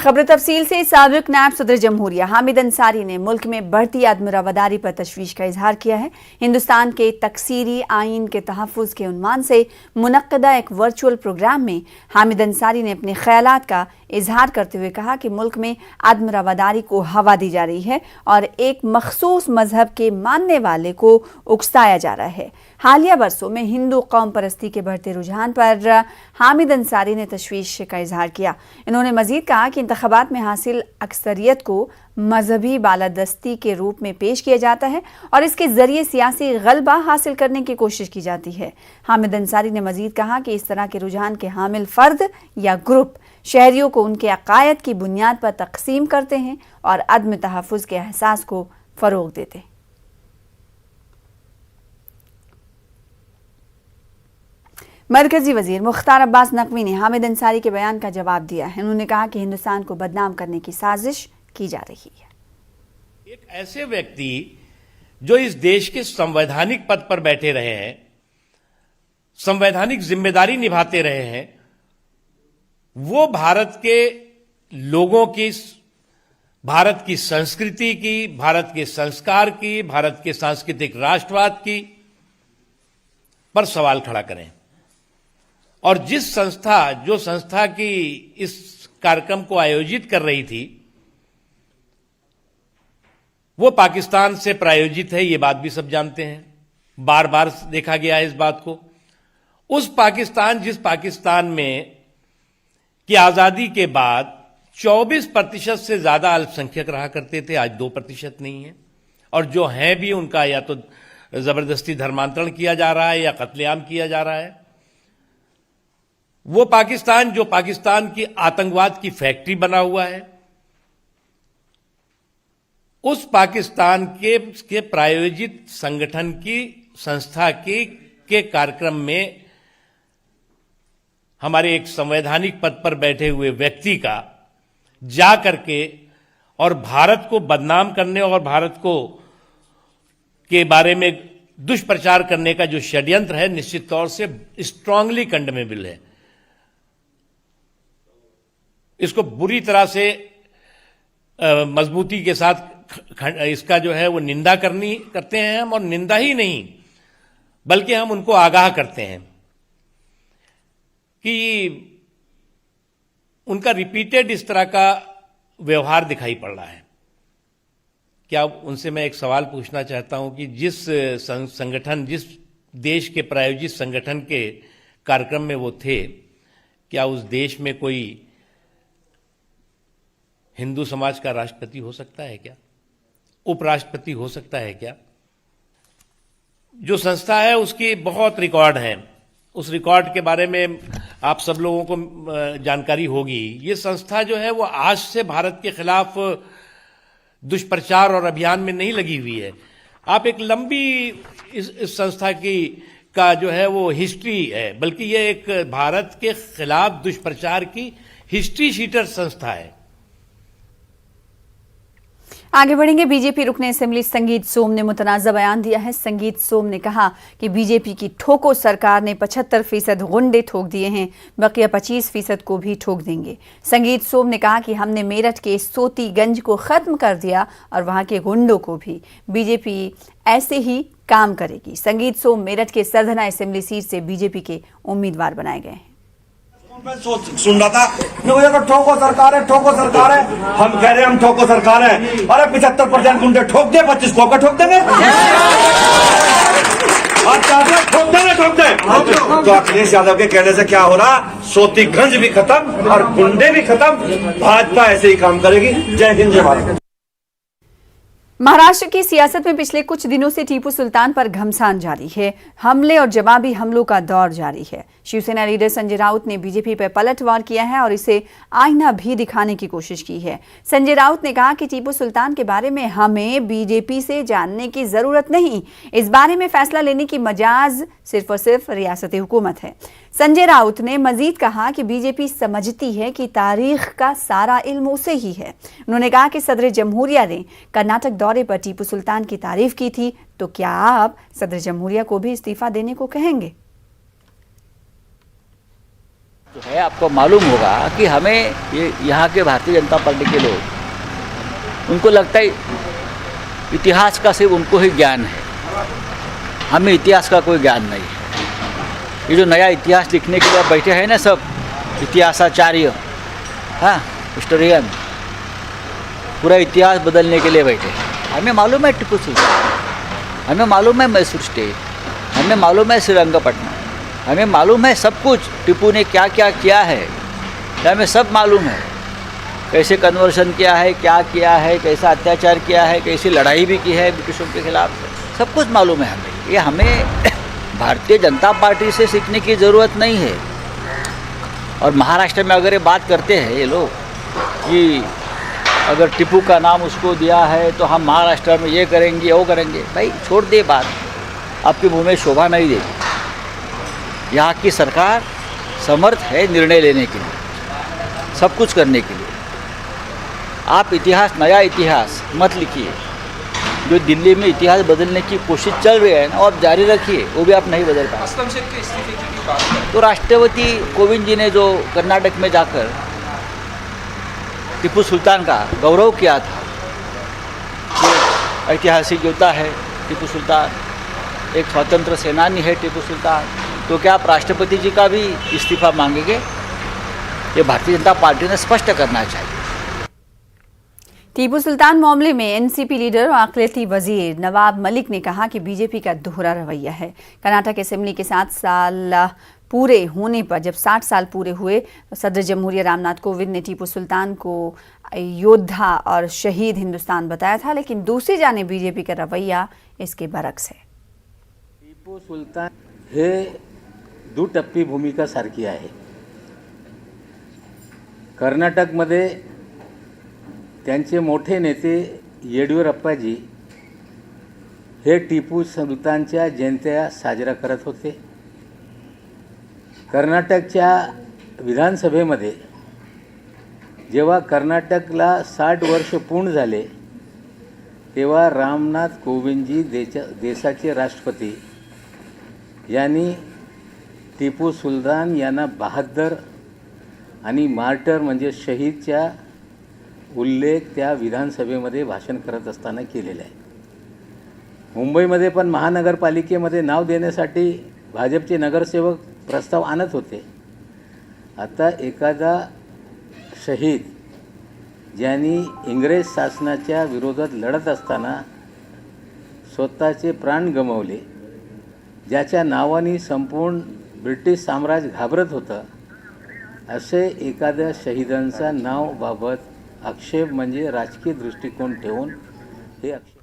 खबर तफसील से साबिक नायब सदर जमहूरिया हामिद अंसारी ने मुल्क में बढ़ती आदमरवादारी पर तशवीश का इजहार किया है। हिंदुस्तान के तकसीरी आइन के तहफ़्फ़ुज़ के उन्वान से मुनक्कदा एक वर्चुअल प्रोग्राम में हामिद अंसारी ने अपने ख़यालात का इजहार करते हुए कहा कि मुल्क में आदमरवादारी को हवा दी जा रही है और एक मखसूस मजहब के मानने वाले को उकसाया जा रहा है। हालिया बरसों में हिंदू कौम परस्ती के बढ़ते रुझान पर हामिद अंसारी ने तशवीश का इजहार किया। इन्होंने मजीद कहा कि इंतखाबात में हासिल अक्सरियत को मजहबी बालादस्ती के रूप में पेश किया जाता है और इसके जरिए सियासी गलबा हासिल करने की कोशिश की जाती है। हामिद अंसारी ने मजीद कहा कि इस तरह के रुझान के हामिल फर्द या ग्रुप शहरियों को उनके अकायद की बुनियाद पर तकसीम करते हैं और अदम तहफ़्फ़ुज़ के एहसास को फ़रोग़ देते हैं। मरकजी वजीर मुख्तार अब्बास नकवी ने हामिद अंसारी के बयान का जवाब दिया है। उन्होंने कहा कि हिंदुस्तान को बदनाम करने की साजिश की जा रही है। एक ऐसे व्यक्ति जो इस देश के संवैधानिक पद पर बैठे रहे हैं, संवैधानिक जिम्मेदारी निभाते रहे हैं, वो भारत के लोगों की, भारत की संस्कृति की, भारत के संस्कार की, भारत के सांस्कृतिक राष्ट्रवाद की पर सवाल खड़ा करें। और जो संस्था की इस कार्यक्रम को आयोजित कर रही थी वो पाकिस्तान से प्रायोजित है, ये बात भी सब जानते हैं, बार बार देखा गया है इस बात को। जिस पाकिस्तान में की आजादी के बाद 24% से ज्यादा अल्पसंख्यक रहा करते थे, आज 2% नहीं है। और जो हैं भी उनका या तो जबरदस्ती धर्मांतरण किया जा रहा है या कत्लेआम किया जा रहा है। वो पाकिस्तान जो पाकिस्तान की आतंकवाद की फैक्ट्री बना हुआ है, उस पाकिस्तान के प्रायोजित संगठन की संस्था के कार्यक्रम में हमारे एक संवैधानिक पद पर बैठे हुए व्यक्ति का जा करके और भारत को बदनाम करने और भारत को के बारे में दुष्प्रचार करने का जो षड्यंत्र है, निश्चित तौर से स्ट्रांगली कंडेमेबल है। इसको बुरी तरह से मजबूती के साथ इसका जो है वो निंदा करते हैं हम, और निंदा ही नहीं बल्कि हम उनको आगाह करते हैं कि उनका रिपीटेड इस तरह का व्यवहार दिखाई पड़ रहा है। क्या उनसे मैं एक सवाल पूछना चाहता हूं कि जिस देश के प्रायोजित संगठन के कार्यक्रम में वो थे, क्या उस देश में कोई हिंदू समाज का राष्ट्रपति हो सकता है क्या? उपराष्ट्रपति हो सकता है क्या? जो संस्था है उसकी बहुत रिकॉर्ड है, उस रिकॉर्ड के बारे में आप सब लोगों को जानकारी होगी। ये संस्था जो है वो आज से भारत के खिलाफ दुष्प्रचार और अभियान में नहीं लगी हुई है। आप एक लंबी इस संस्था का जो है वो हिस्ट्री है, बल्कि ये एक भारत के खिलाफ दुष्प्रचार की हिस्ट्री शीटर संस्था है। आगे बढ़ेंगे। बीजेपी रुकने असेंबली संगीत सोम ने मुतनाज़ा बयान दिया है। संगीत सोम ने कहा कि बीजेपी की ठोको सरकार ने 75% गुंडे ठोक दिए हैं, बकिया 25% को भी ठोक देंगे। संगीत सोम ने कहा कि हमने मेरठ के सोतीगंज को खत्म कर दिया और वहां के गुंडों को भी। बीजेपी ऐसे ही काम करेगी। संगीत सोम मेरठ के सरधना असेंबली सीट से बीजेपी के उम्मीदवार बनाए गए हैं। सुन रहा था तो ठोको सरकार है, ठोको सरकार है। हम कह रहे हैं हम ठोको सरकार है। अरे 75% गुंडे ठोक दे, 25 को ठोक देंगे। ठोक दें। तो अखिलेश यादव के कहने से क्या हो रहा? सोतीगंज भी खत्म और गुंडे भी खत्म। भाजपा ऐसे ही काम करेगी। जय हिंद, जय भारत। महाराष्ट्र की सियासत में पिछले कुछ दिनों से टीपू सुल्तान पर घमसान जारी है। हमले और जवाबी हमलों का दौर जारी है। शिवसेना लीडर संजय राउत ने बीजेपी पर पलटवार किया है और इसे आईना भी दिखाने की कोशिश की है। संजय राउत ने कहा कि टीपू सुल्तान के बारे में हमें बीजेपी से जानने की जरूरत नहीं, इस बारे में फैसला लेने की मजाज सिर्फ और सिर्फ रियासती हुकूमत है। संजय राउत ने मजीद कहा कि बीजेपी समझती है कि तारीख का सारा इल्म उसे ही है। उन्होंने कहा कि सदर जमहूरिया ने कर्नाटक दौरे पर टीपू सुल्तान की तारीफ की थी, तो क्या आप सदर जमहूरिया को भी इस्तीफा देने को कहेंगे? जो है आपको मालूम होगा कि हमें ये यहाँ के भारतीय जनता पार्टी के लोग उनको लगता है इतिहास का सिर्फ उनको ही ज्ञान है, हमें इतिहास का कोई ज्ञान नहीं है। ये जो नया इतिहास लिखने के लिए बैठे हैं ना सब इतिहासाचार्य, हाँ हिस्टोरियन, पूरा इतिहास बदलने के लिए बैठे हैं। हमें मालूम है टिप्पू सुल्तान, हमें मालूम है मैसूर स्टेट, हमें मालूम है श्रीरंगपट्टनम, हमें मालूम है सब कुछ टिप्पू ने क्या क्या किया है, हमें सब मालूम है। कैसे कन्वर्शन किया है, क्या किया है, कैसा अत्याचार किया है, कैसी लड़ाई भी की है ब्रिटिशों के खिलाफ, सब कुछ मालूम है हमें। ये हमें भारतीय जनता पार्टी से सीखने की ज़रूरत नहीं है। और महाराष्ट्र में अगर ये बात करते हैं ये लोग कि अगर टिप्पू का नाम उसको दिया है तो हम महाराष्ट्र में ये करेंगे वो करेंगे, भाई छोड़ दे बात, आपकी मुँह में शोभा नहीं देगी। यहाँ की सरकार समर्थ है निर्णय लेने के लिए, सब कुछ करने के लिए। आप इतिहास, नया इतिहास मत लिखिए। जो दिल्ली में इतिहास बदलने की कोशिश चल रही है ना, वो आप जारी रखिए, वो भी आप नहीं बदल पाए। असलम शेख के इस्तीफे की बात करें तो राष्ट्रपति कोविंद जी ने जो कर्नाटक में जाकर टिप्पू सुल्तान का गौरव किया था, ये ऐतिहासिक योद्धा है टिप्पू सुल्तान, एक स्वतंत्र सेनानी है टिप्पू सुल्तान, तो क्या आप राष्ट्रपति जी का भी इस्तीफा मांगेंगे? ये भारतीय जनता पार्टी ने स्पष्ट करना चाहिए। टीपू सुल्तान मामले में एनसीपी लीडर और अक़लियती वजीर नवाब मलिक ने कहा कि बीजेपी का दोहरा रवैया है। कर्नाटक असेंबली के 7 साल पूरे होने पर, जब 60 साल पूरे हुए, सदर जमहूरिया रामनाथ कोविंद ने टीपू सुल्तान को योद्धा और शहीद हिंदुस्तान बताया था, लेकिन दूसरी जाने बीजेपी का रवैया इसके बरक्स है। टिपू सुलतान हे दुटप्पी भूमिका सारखी आहे। कर्नाटकमध्ये त्यांचे मोठे नेते येडियुरप्पाजी हे टिपू सुलतानच्या जयंत्या साजरा करत होते। कर्नाटकच्या विधानसभेमध्ये जेव्हा कर्नाटकला 60 वर्ष पूर्ण झाले, तेव्हा रामनाथ कोविंदजी देशाचे राष्ट्रपती यांनी टिपू सुलतान यांना बहादर आणि मार्टर म्हणजे शहीदच्या उल्लेख त्या विधानसभेमध्ये भाषण करत असताना केलेला आहे। मुंबईमध्ये पण महानगरपालिकेमध्ये नाव देण्यासाठी भाजपचे नगरसेवक प्रस्ताव आणत होते। आता एखादा शहीद ज्यांनी इंग्रज शासनाच्या विरोधात लढत असताना स्वतःचे प्राण गमावले, ज्याच्या नावाने संपूर्ण ब्रिटिश साम्राज्य घाबरत होतं, असे एखाद्या शहीदांचा नाव बाबत आक्षेप म्हणजे राजकीय दृष्टिकोन ठेवून हे आक्षेप।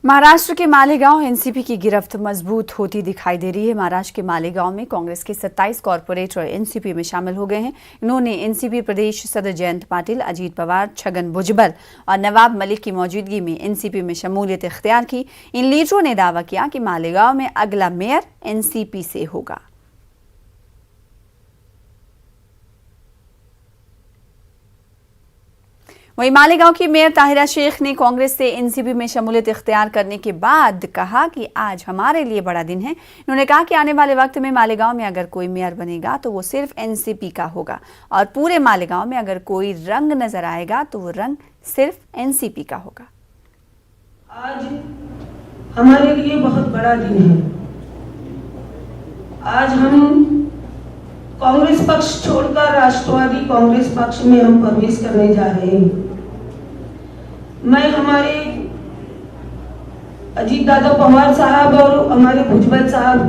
महाराष्ट्र के मालेगांव एनसीपी की गिरफ्त मजबूत होती दिखाई दे रही है। महाराष्ट्र के मालेगांव में कांग्रेस के 27 कॉरपोरेटर एनसीपी में शामिल हो गए हैं। इन्होंने एनसीपी प्रदेश सदर जयंत पाटिल, अजीत पवार, छगन भुजबल और नवाब मलिक की मौजूदगी में एनसीपी में शमूलियत इख्तियार की। इन लीडरों ने दावा किया कि मालेगांव में अगला मेयर एनसीपी से होगा। वहीं मालेगांव की मेयर ताहिरा शेख ने कांग्रेस से एनसीपी में शमूलियत इख्तियार करने के बाद कहा कि आज हमारे लिए बड़ा दिन है। उन्होंने कहा कि आने वाले वक्त में मालेगांव में अगर कोई मेयर बनेगा तो वो सिर्फ एनसीपी का होगा, और पूरे मालेगांव में अगर कोई रंग नजर आएगा तो वो रंग सिर्फ एनसीपी का होगा। आज हमारे लिए बहुत बड़ा दिन है। आज हम कांग्रेस पक्ष छोड़कर राष्ट्रवादी कांग्रेस पक्ष में हम प्रवेश करने जा रहे हैं। मैं हमारे अजीत दादा पवार साहब और हमारे भुजबल साहब,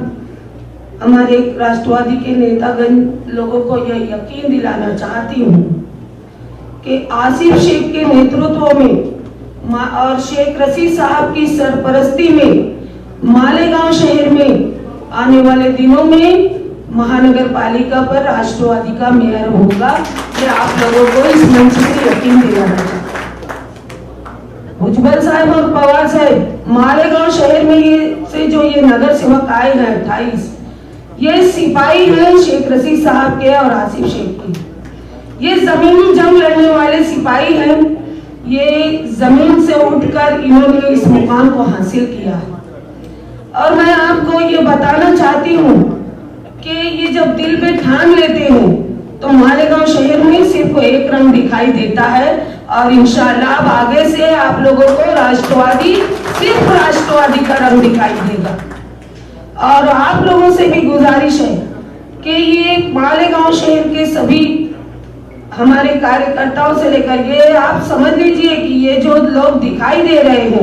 हमारे राष्ट्रवादी के नेतागण लोगों को यह यकीन दिलाना चाहती हूँ कि आसिफ शेख के नेतृत्व में और शेख रशीद साहब की सरपरस्ती में मालेगांव शहर में आने वाले दिनों में महानगर पालिका पर राष्ट्रवादी का मेयर होगा। ये आप लोगों को इस मंच से यकीन दिलाना चाहता हूं। भुजबल साहब और पवार साहब, मालेगांव शहर में ये नगर सेवक आए हैं 28, ये सिपाही हैं शेख रशीद साहब के और आसिफ शेख के। ये जमीनी जंग लड़ने वाले सिपाही हैं। ये जमीन से उठकर इन्होंने इस मुकाम को हासिल किया। और मैं आपको ये बताना चाहती हूँ कि ये जब दिल पे ठान लेते हैं तो मालेगांव शहर में सिर्फ एक रंग दिखाई देता है और इंशाल्लाह अब आगे से आप लोगों को राष्ट्रवादी, सिर्फ राष्ट्रवादी का रंग दिखाई देगा। और आप लोगों से भी गुजारिश है कि ये मालेगांव शहर के सभी हमारे कार्यकर्ताओं से लेकर ये आप समझ लीजिए कि ये जो लोग दिखाई दे रहे हो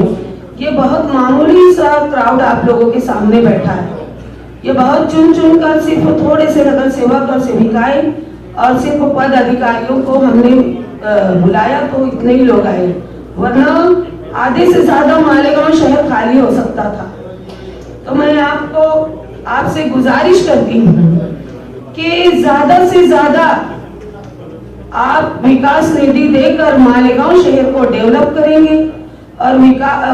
ये बहुत मामूली सा क्राउड आप लोगों के सामने बैठा है। ये बहुत चुन चुन कर सिर्फ थोड़े से नगर सेवक और सेविकाएं और सिर्फ पद अधिकारियों को हमने बुलाया तो इतने ही लोग आए, वरना आधे से ज्यादा मालेगांव शहर खाली हो सकता था। तो मैं आपसे गुजारिश करती हूँ कि ज्यादा से ज्यादा आप विकास निधि देकर मालेगांव शहर को डेवलप करेंगे और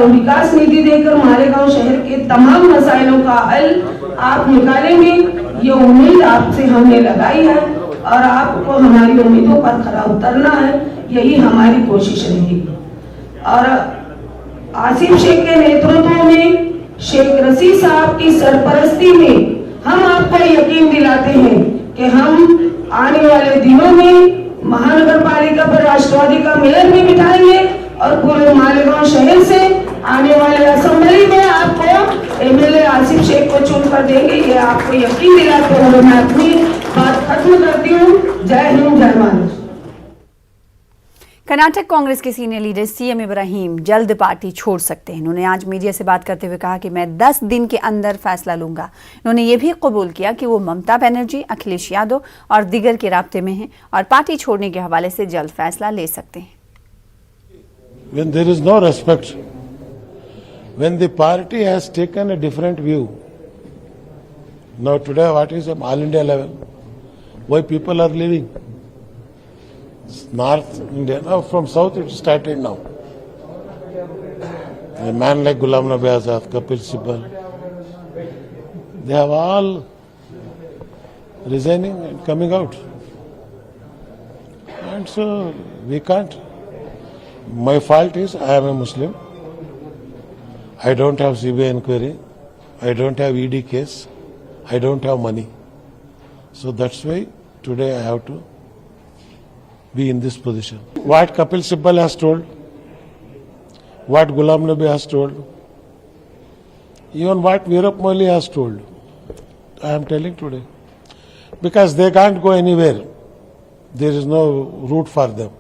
विकास निधि देकर मालेगांव शहर के तमाम मसाइलों का हल आप निकालेंगे। ये उम्मीद आपसे हमने लगाई है और आपको हमारी उम्मीदों पर खरा उतरना है, यही हमारी कोशिश रहेगी। और आसिफ शेख के नेतृत्व में, शेख रशीद साहब की सरपरस्ती में हम आपको यकीन दिलाते हैं कि हम आने वाले दिनों में महानगर पालिका पर राष्ट्रवादी का मेयर भी बिठाएंगे और पूरे मालेगांव शहर से आने वाले असेंबली में आपको एमएलए आसिफ शेख को चुन कर देंगे, ये आपको यकीन दिलाते हुए मैं अपनी बात खत्म करती हूँ। जय हिंद, जय महाराष्ट्र। कर्नाटक कांग्रेस के सीनियर लीडर सीएम इब्राहिम जल्द पार्टी छोड़ सकते हैं। उन्होंने आज मीडिया से बात करते हुए कहा कि मैं 10 दिन के अंदर फैसला लूंगा। उन्होंने ये भी कबूल किया कि वो ममता बनर्जी, अखिलेश यादव और दीगर के राब्ते में हैं और पार्टी छोड़ने के हवाले से जल्द फैसला ले सकते हैं। When there is no respect, when the party has taken a different view, now today what is all India level, why people are leaving? North India, now from South it started now. A man like Ghulam Nabi Azad, Kapil Sibal, they have all resigning and coming out. And so we can't. My fault is I am a Muslim. I don't have CBI inquiry. I don't have ED case. I don't have money. So that's why today I have to be in this position. What Kapil Sibal has told, what Ghulam Nabi has told, even what Veerap Moily has told, I am telling today. Because they can't go anywhere. There is no route for them.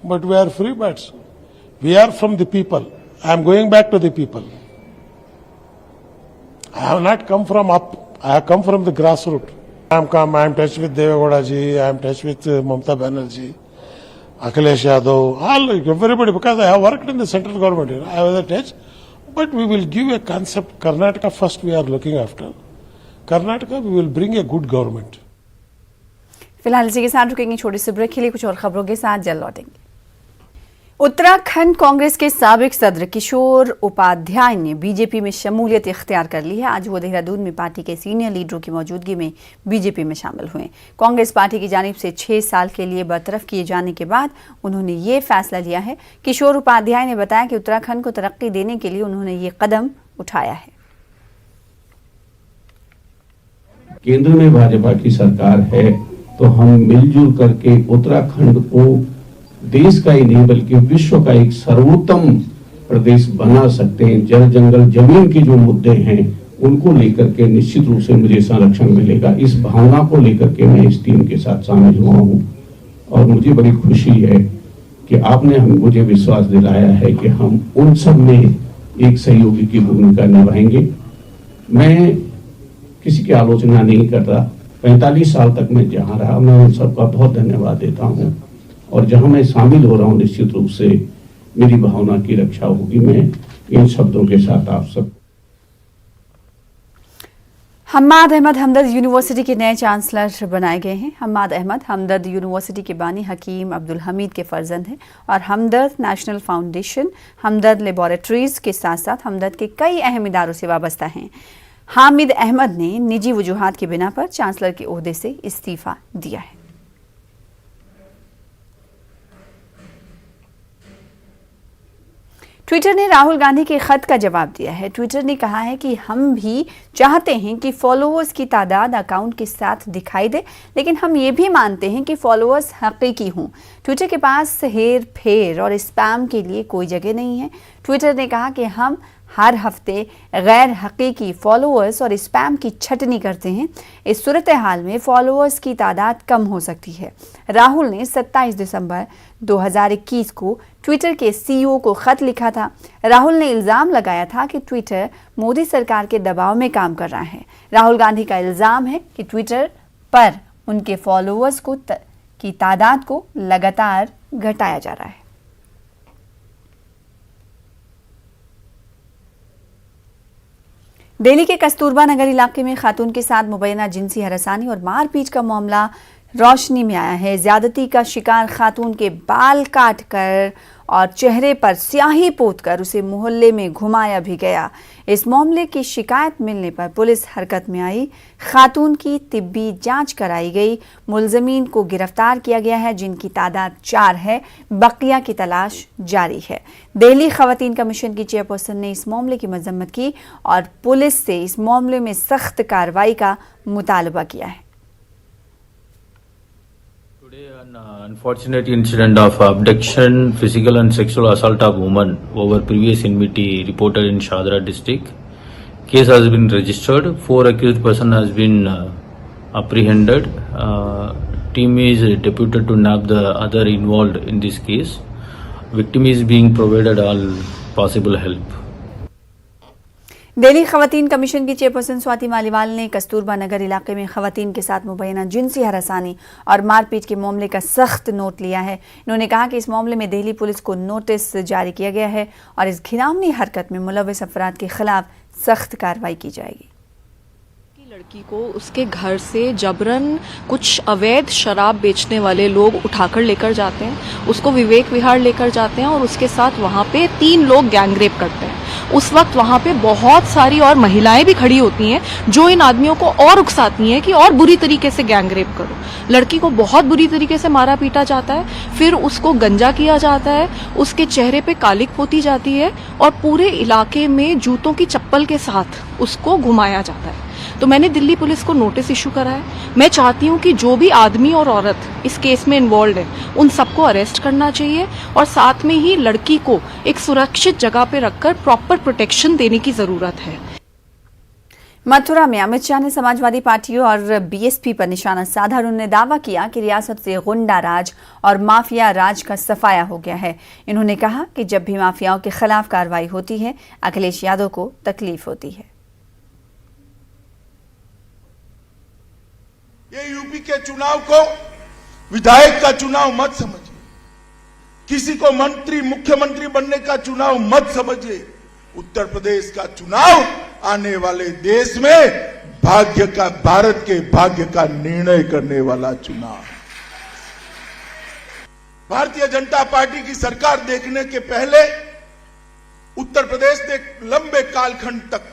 But we are free birds. We are from the people. I am going back to the people. I have not come from up. I have come from the grassroots. I am touched with Devegowda ji, I am touched with Mamata Banerjee, Akhilesh Yadav, all, everybody, because I have worked in the central government, I was attached. But we will give a concept, Karnataka first we are looking after. Karnataka, we will bring a good government. फिलहाल इसी के साथ रुकेंगे छोटे से break के लिए, कुछ और खबरों के साथ जल्द लौटेंगे। उत्तराखंड कांग्रेस के साबिक सदर किशोर उपाध्याय ने बीजेपी में शमूलियत इख्तियार कर ली है। आज वो देहरादून में पार्टी के सीनियर लीडरों की मौजूदगी में बीजेपी में शामिल हुए। कांग्रेस पार्टी की जानिब से 6 साल के लिए बरतरफ किए जाने के बाद उन्होंने ये फैसला लिया है। किशोर उपाध्याय ने बताया कि उत्तराखंड को तरक्की देने के लिए उन्होंने ये कदम उठाया है। केंद्र में भाजपा की सरकार है तो हम मिलजुल करके उत्तराखंड को देश का ही नहीं बल्कि विश्व का एक सर्वोत्तम प्रदेश बना सकते हैं। जल जंगल जमीन के जो मुद्दे हैं उनको लेकर के निश्चित रूप से मुझे संरक्षण मिलेगा। इस भावना को लेकर के मैं इस टीम के साथ शामिल हुआ हूं और मुझे बड़ी खुशी है कि आपने मुझे विश्वास दिलाया है कि हम उन सब में एक सहयोगी की भूमिका निभाएंगे। मैं किसी की आलोचना नहीं कर रहा। 45 साल तक मैं जहां रहा, मैं उन सबका बहुत धन्यवाद देता हूं और जहां मैं शामिल हो रहा हूं निश्चित रूप से मेरी भावना की रक्षा होगी। मैं इन शब्दों के साथ आप सब। हम्माद अहमद हमदर्द यूनिवर्सिटी के नए चांसलर बनाए गए हैं। हम्माद अहमद हमदर्द यूनिवर्सिटी के बानी हकीम अब्दुल हमीद के फर्जंद हैं और हमदर्द नेशनल फाउंडेशन, हमदर्द लेबोरेटरीज के साथ साथ हमदर्द के कई अहम इदारों से वाबस्ता हैं। हामिद अहमद ने निजी वजूहात की बिना पर चांसलर के ओहदे से इस्तीफा दिया है। ट्विटर ने राहुल गांधी के खत का जवाब दिया है। ट्विटर ने कहा है कि हम भी चाहते हैं कि फॉलोअर्स की तादाद अकाउंट के साथ दिखाई दे, लेकिन हम ये भी मानते हैं कि फॉलोअर्स हकीकी हों। ट्विटर के पास हेर फेर और स्पैम के लिए कोई जगह नहीं है। ट्विटर ने कहा कि हम हर हफ्ते गैर हकीकी फॉलोअर्स और स्पैम की छटनी करते हैं। इस सूरत हाल में फॉलोअर्स की तादाद कम हो सकती है। राहुल ने 27 दिसंबर 2021 को ट्विटर के सीईओ को खत लिखा था। राहुल ने इल्ज़ाम लगाया था कि ट्विटर मोदी सरकार के दबाव में काम कर रहा है। राहुल गांधी का इल्ज़ाम है कि ट्विटर पर उनके फॉलोअर्स की तादाद को लगातार घटाया जा रहा है। दिल्ली के कस्तूरबा नगर इलाके में खातून के साथ मुबैना जिनसी हरासानी और मारपीट का मामला रोशनी में आया है। ज्यादती का शिकार खातून के बाल काट कर और चेहरे पर स्याही पोतकर उसे मोहल्ले में घुमाया भी गया। इस मामले की शिकायत मिलने पर पुलिस हरकत में आई। खातून की तिब्बी जांच कराई गई। मुलजमीन को गिरफ्तार किया गया है, जिनकी तादाद 4 है। बकिया की तलाश जारी है। दिल्ली खवातीन कमीशन की चेयरपर्सन ने इस मामले की मजम्मत की और पुलिस से इस मामले में सख्त कार्रवाई का मुतालबा किया है। Today, an unfortunate incident of abduction, physical and sexual assault of woman over previous enmity reported in Shadra district. Case has been registered. 4 accused person has been apprehended. Team is deputed to nab the other involved in this case. Victim is being provided all possible help. Delhi खवातीन commission की chairperson Swati Maliwal ने कस्तूरबा नगर इलाके में खवातीन के साथ मुबैना जिनसी हरासानी और मारपीट के मामले का सख्त नोट लिया है। इन्होंने कहा कि इस मामले में दिल्ली पुलिस को नोटिस जारी किया गया है और इस घिनौनी हरकत में मुलव्विस अफराद के खिलाफ सख्त कार्रवाई की जाएगी। लड़की को उसके घर से जबरन कुछ अवैध शराब बेचने वाले लोग उठाकर लेकर जाते हैं, उसको विवेक विहार लेकर जाते हैं और उसके साथ वहाँ पे 3 लोग गैंगरेप करते हैं। उस वक्त वहाँ पे बहुत सारी और महिलाएं भी खड़ी होती हैं जो इन आदमियों को और उकसाती हैं कि और बुरी तरीके से गैंगरेप करो। लड़की को बहुत बुरी तरीके से मारा पीटा जाता है, फिर उसको गंजा किया जाता है, उसके चेहरे पे कालिक पोती जाती है और पूरे इलाके में जूतों की चप्पल के साथ उसको घुमाया जाता है। तो मैंने दिल्ली पुलिस को नोटिस इशू करा है। मैं चाहती हूँ कि जो भी आदमी और औरत इस केस में इन्वॉल्व है उन सबको अरेस्ट करना चाहिए और साथ में ही लड़की को एक सुरक्षित जगह पे रखकर प्रॉपर प्रोटेक्शन देने की जरूरत है। मथुरा में अमित शाह ने समाजवादी पार्टी और बीएसपी पर निशाना साधा। उन्होंने दावा किया कि रियासत से गुंडा राज और माफिया राज का सफाया हो गया है। इन्होंने कहा कि जब भी माफियाओं के खिलाफ कार्रवाई होती है, अखिलेश यादव को तकलीफ होती है। ये यूपी के चुनाव को विधायक का चुनाव मत समझिए, किसी को मंत्री मुख्यमंत्री बनने का चुनाव मत समझिए। उत्तर प्रदेश का चुनाव आने वाले देश में भारत के भाग्य का निर्णय करने वाला चुनाव। भारतीय जनता पार्टी की सरकार देखने के पहले उत्तर प्रदेश ने लंबे कालखंड तक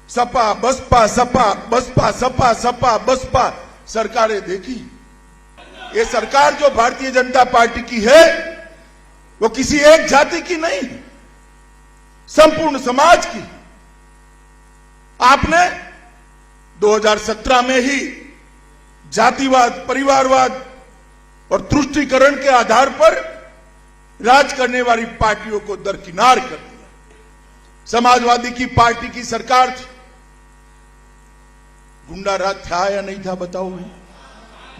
सपा बसपा सपा बसपा सपा सपा बसपा सरकारें देखी। ये सरकार जो भारतीय जनता पार्टी की है वो किसी एक जाति की नहीं, संपूर्ण समाज की। आपने 2017 में ही जातिवाद, परिवारवाद और तुष्टीकरण के आधार पर राज करने वाली पार्टियों को दरकिनार कर दिया। समाजवादी की पार्टी की सरकार थी। गुंडा राज था या नहीं था बताओ भाई,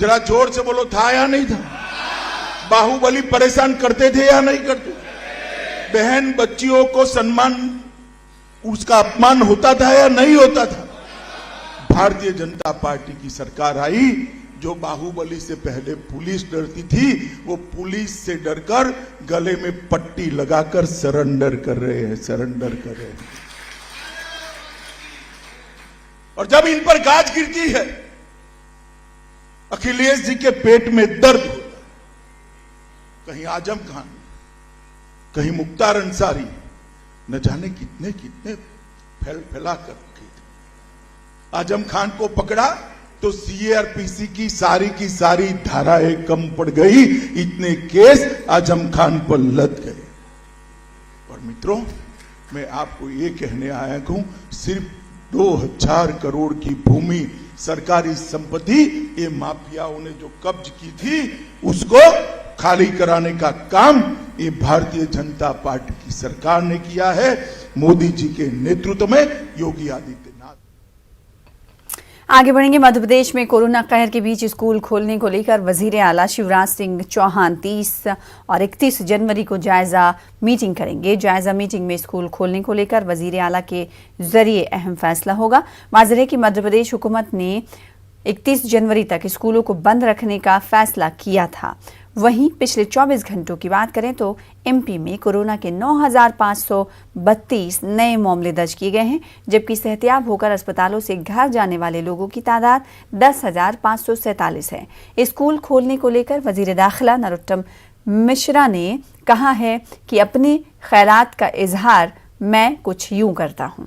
जरा जोर से बोलो, था या नहीं था? बाहुबली परेशान करते थे या नहीं करते? बहन बच्चियों को सम्मान, उसका अपमान होता था या नहीं होता था? भारतीय जनता पार्टी की सरकार आई, जो बाहुबली से पहले पुलिस डरती थी, वो पुलिस से डरकर गले में पट्टी लगाकर सरेंडर कर रहे हैं, सरेंडर कर रहे हैं। और जब इन पर गाज गिरती है, अखिलेश जी के पेट में दर्द होता। कहीं आजम खान, कहीं मुख्तार अंसारी, न जाने कितने कितने फैला कर रखे थे। आजम खान को पकड़ा तो सीआरपीसी की सारी धाराएं कम पड़ गई, इतने केस आजम खान पर लद गए। और मित्रों, मैं आपको ये कहने आया हूं, सिर्फ 2000 करोड़ की भूमि सरकारी संपत्ति ये माफियाओं ने जो कब्ज की थी उसको खाली कराने का काम ये भारतीय जनता पार्टी की सरकार ने किया है, मोदी जी के नेतृत्व में, योगी आदित्यनाथ। आगे बढ़ेंगे। मध्य प्रदेश में कोरोना कहर के बीच स्कूल खोलने को लेकर वजीर आला शिवराज सिंह चौहान 30 और 31 जनवरी को जायजा मीटिंग करेंगे। जायजा मीटिंग में स्कूल खोलने को लेकर वजीर आला के जरिए अहम फैसला होगा। वाज़ेह है कि मध्य प्रदेश हुकूमत ने 31 जनवरी तक स्कूलों को बंद रखने का फैसला किया था। वहीं पिछले 24 घंटों की बात करें तो एमपी में कोरोना के 9,532 नए मामले दर्ज किए गए हैं, जबकि सेहतियाब होकर अस्पतालों से घर जाने वाले लोगों की तादाद 10,547 है। स्कूल खोलने को लेकर वजीर दाखिला नरोत्तम मिश्रा ने कहा है कि अपने ख्यालात का इजहार मैं कुछ यूं करता हूं।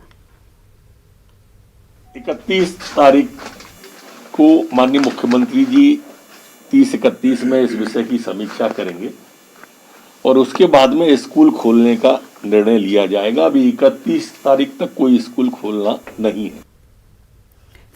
31 तारीख को माननीय मुख्यमंत्री जी 30-31 में इस विषय की समीक्षा करेंगे और उसके बाद में स्कूल खोलने का निर्णय लिया जाएगा। अभी 31 तारीख तक कोई स्कूल खोलना नहीं है।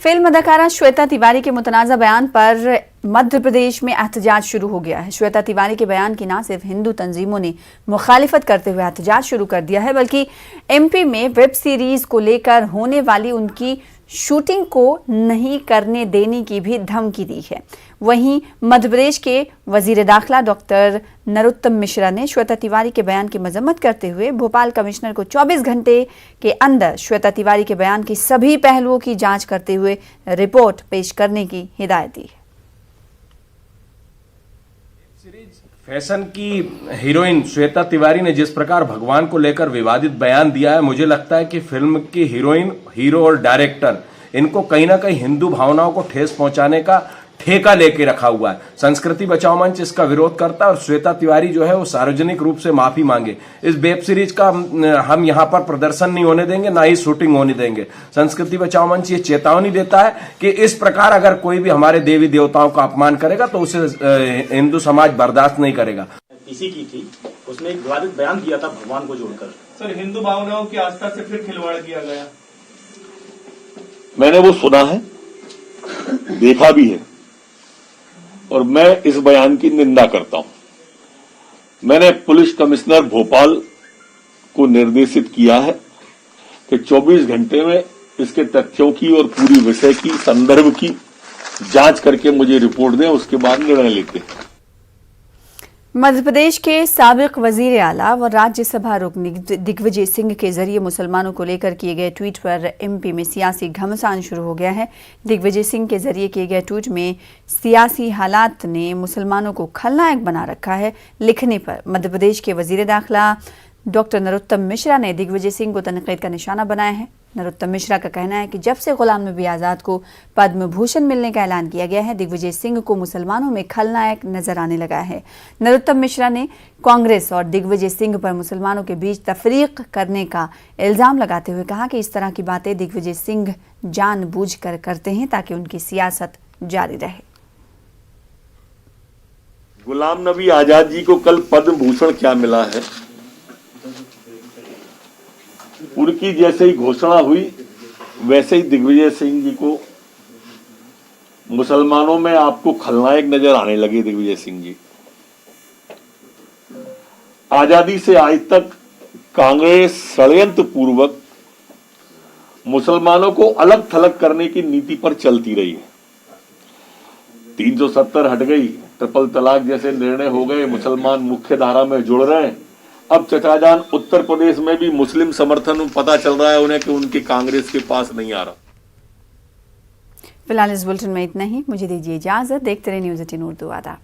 फिल्म अदाकारा श्वेता तिवारी के मुतनाज़ा बयान पर मध्य प्रदेश में एहतजाज शुरू हो गया है। श्वेता तिवारी के बयान की न सिर्फ हिंदू तंजीमों ने मुखालिफत करते हुए एहतजाज शुरू कर दिया है, बल्कि एमपी में वेब सीरीज को लेकर होने वाली उनकी शूटिंग को नहीं करने देने की भी धमकी दी है। वहीं मध्य प्रदेश के वजीर दाखिला डॉक्टर नरोत्तम मिश्रा ने श्वेता तिवारी के बयान की मजम्मत करते हुए भोपाल कमिश्नर को 24 घंटे के अंदर श्वेता तिवारी के बयान की सभी पहलुओं की जांच करते हुए रिपोर्ट पेश करने की हिदायत दी है। फैशन की हीरोइन श्वेता तिवारी ने जिस प्रकार भगवान को लेकर विवादित बयान दिया है, मुझे लगता है कि फिल्म की हीरोइन, हीरो और डायरेक्टर इनको कहीं ना कहीं हिंदू भावनाओं को ठेस पहुंचाने का ठेका लेके रखा हुआ है। संस्कृति बचाओ मंच इसका विरोध करता है और श्वेता तिवारी जो है वो सार्वजनिक रूप से माफी मांगे। इस वेब सीरीज का हम यहाँ पर प्रदर्शन नहीं होने देंगे, ना ही शूटिंग होने देंगे। संस्कृति बचाओ मंच ये चेतावनी देता है कि इस प्रकार अगर कोई भी हमारे देवी देवताओं का अपमान करेगा तो उसे हिंदू समाज बर्दाश्त नहीं करेगा। पीसी की थी, उसने एक विवादित बयान दिया था भगवान को जोड़कर। सर, हिंदू भावनाओं की आस्था से फिर खिलवाड़ किया गया। मैंने वो सुना है, देखा भी है और मैं इस बयान की निंदा करता हूं। मैंने पुलिस कमिश्नर भोपाल को निर्देशित किया है कि 24 घंटे में इसके तथ्यों की और पूरी विषय की, संदर्भ की जांच करके मुझे रिपोर्ट दें, उसके बाद निर्णय लेते हैं। मध्य प्रदेश के साबिक वजीर आला व राज्यसभा रुकन दिग्विजय सिंह के जरिए मुसलमानों को लेकर किए गए ट्वीट पर एमपी में सियासी घमासान शुरू हो गया है। दिग्विजय सिंह के जरिए किए गए ट्वीट में सियासी हालात ने मुसलमानों को खलनायक बना रखा है लिखने पर मध्य प्रदेश के वजीर दाखिला डॉक्टर नरोत्तम मिश्रा ने दिग्विजय सिंह को तनकीद का निशाना बनाया है। नरोत्तम मिश्रा का कहना है कि जब से गुलाम नबी आज़ाद को पद्म भूषण मिलने का ऐलान किया गया है, दिग्विजय सिंह को मुसलमानों में खलनायक नजर आने लगा है। नरोत्तम मिश्रा ने कांग्रेस और दिग्विजय सिंह पर मुसलमानों के बीच तफरीक करने का इल्जाम लगाते हुए कहा कि इस तरह की बातें दिग्विजय सिंह जानबूझकर करते हैं ताकि उनकी सियासत जारी रहे। गुलाम नबी आजाद जी को कल पद्म भूषण क्या मिला है, उनकी जैसे ही घोषणा हुई वैसे ही दिग्विजय सिंह जी को मुसलमानों में आपको खलनायक नजर आने लगे। दिग्विजय सिंह जी आजादी से आज तक कांग्रेस षड्यंत्र पूर्वक मुसलमानों को अलग थलग करने की नीति पर चलती रही है। 370 हट गई, ट्रिपल तलाक जैसे निर्णय हो गए, मुसलमान मुख्य धारा में जुड़ रहे हैं। अब चचाजान उत्तर प्रदेश में भी मुस्लिम समर्थन पता चल रहा है उन्हें कि उनके कांग्रेस के पास नहीं आ रहा। फिलहाल इस बुलेटिन में इतना ही। मुझे दीजिए इजाजत। देखते रहिए न्यूज़ 18 उर्दू। आदाब।